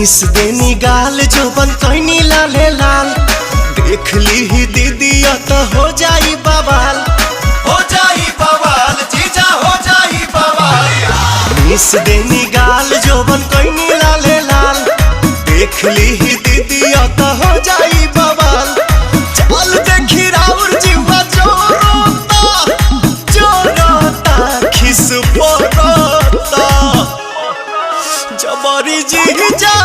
Miss देनी गाल जोबन कैनी लाले लाल देख ली ही दीदी तो हो जाई बवाल जीजा हो जाई बवाल। मिस देनी गाल जोबन कैनी लाले लाल देख ली ही दीदी तो हो जाई बवाल। चल देखी राउर जीवा जोरोता खिस पोरोता जबरी जीजा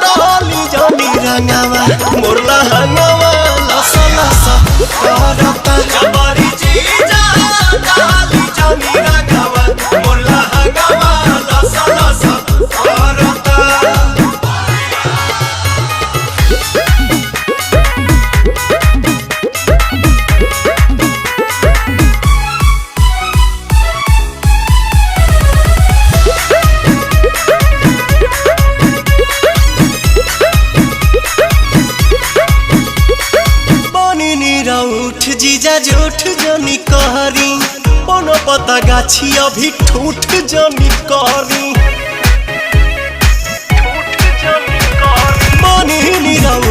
डाली जानी रंगावा मोरला हंगावा लसा लसा करता जबरी जीजा डाली जानी रंगावा मोरला हंगावा लसा लसा करता। उठ जीजा जूठ जनी कहरी कोनो पता गाछी अभी ठूठ जनी करी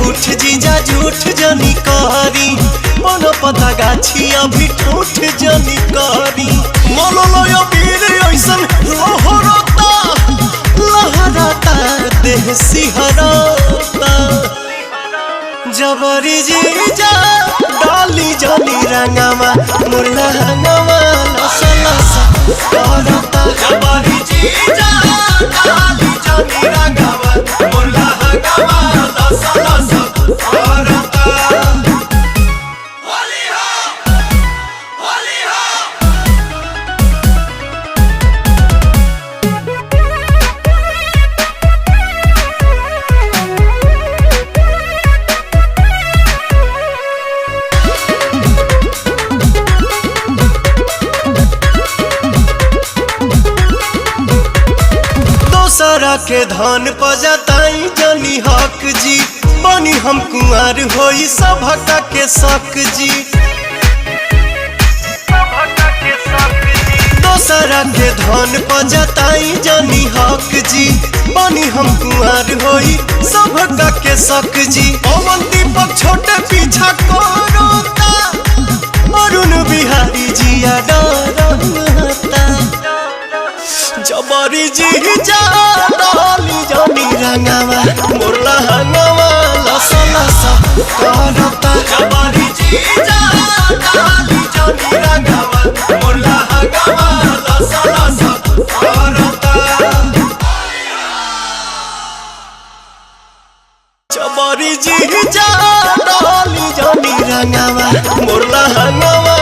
उठ जीजा जूठ जनी कहरी कोनो पता गाछी अभी ठूठ जनी करी मोलो लोयो वीर ऐसन लहरता लहरता देह सिहरता जबरी जीजा डाली जानी रंगावा मुरला हंगावा लसा लसा करता जबरी जीजा डाली जानी रंगावा मुरला हंगावा लसा लसा करता। होली हो होली हो दोसरा के धन पजताई जनी हक जी बनी हम कुंवर होई सभका के शक जी। दोसरा के धन पजताई जनी हक जी बनी हम कुंवर होई सभका के शक जी। पवन दीपक छोटे पीछा करता अरुण बिहारी जिया डरता जबरी जीजा डाली जानी रंगावा मोरला हंगावा लसा लसा करता जबरी जीजा डाली जानी रंगावा मोरला हंगावा लसा लसा करता जबरी जीजा डाली जानी रंगावा मोरला हंगावा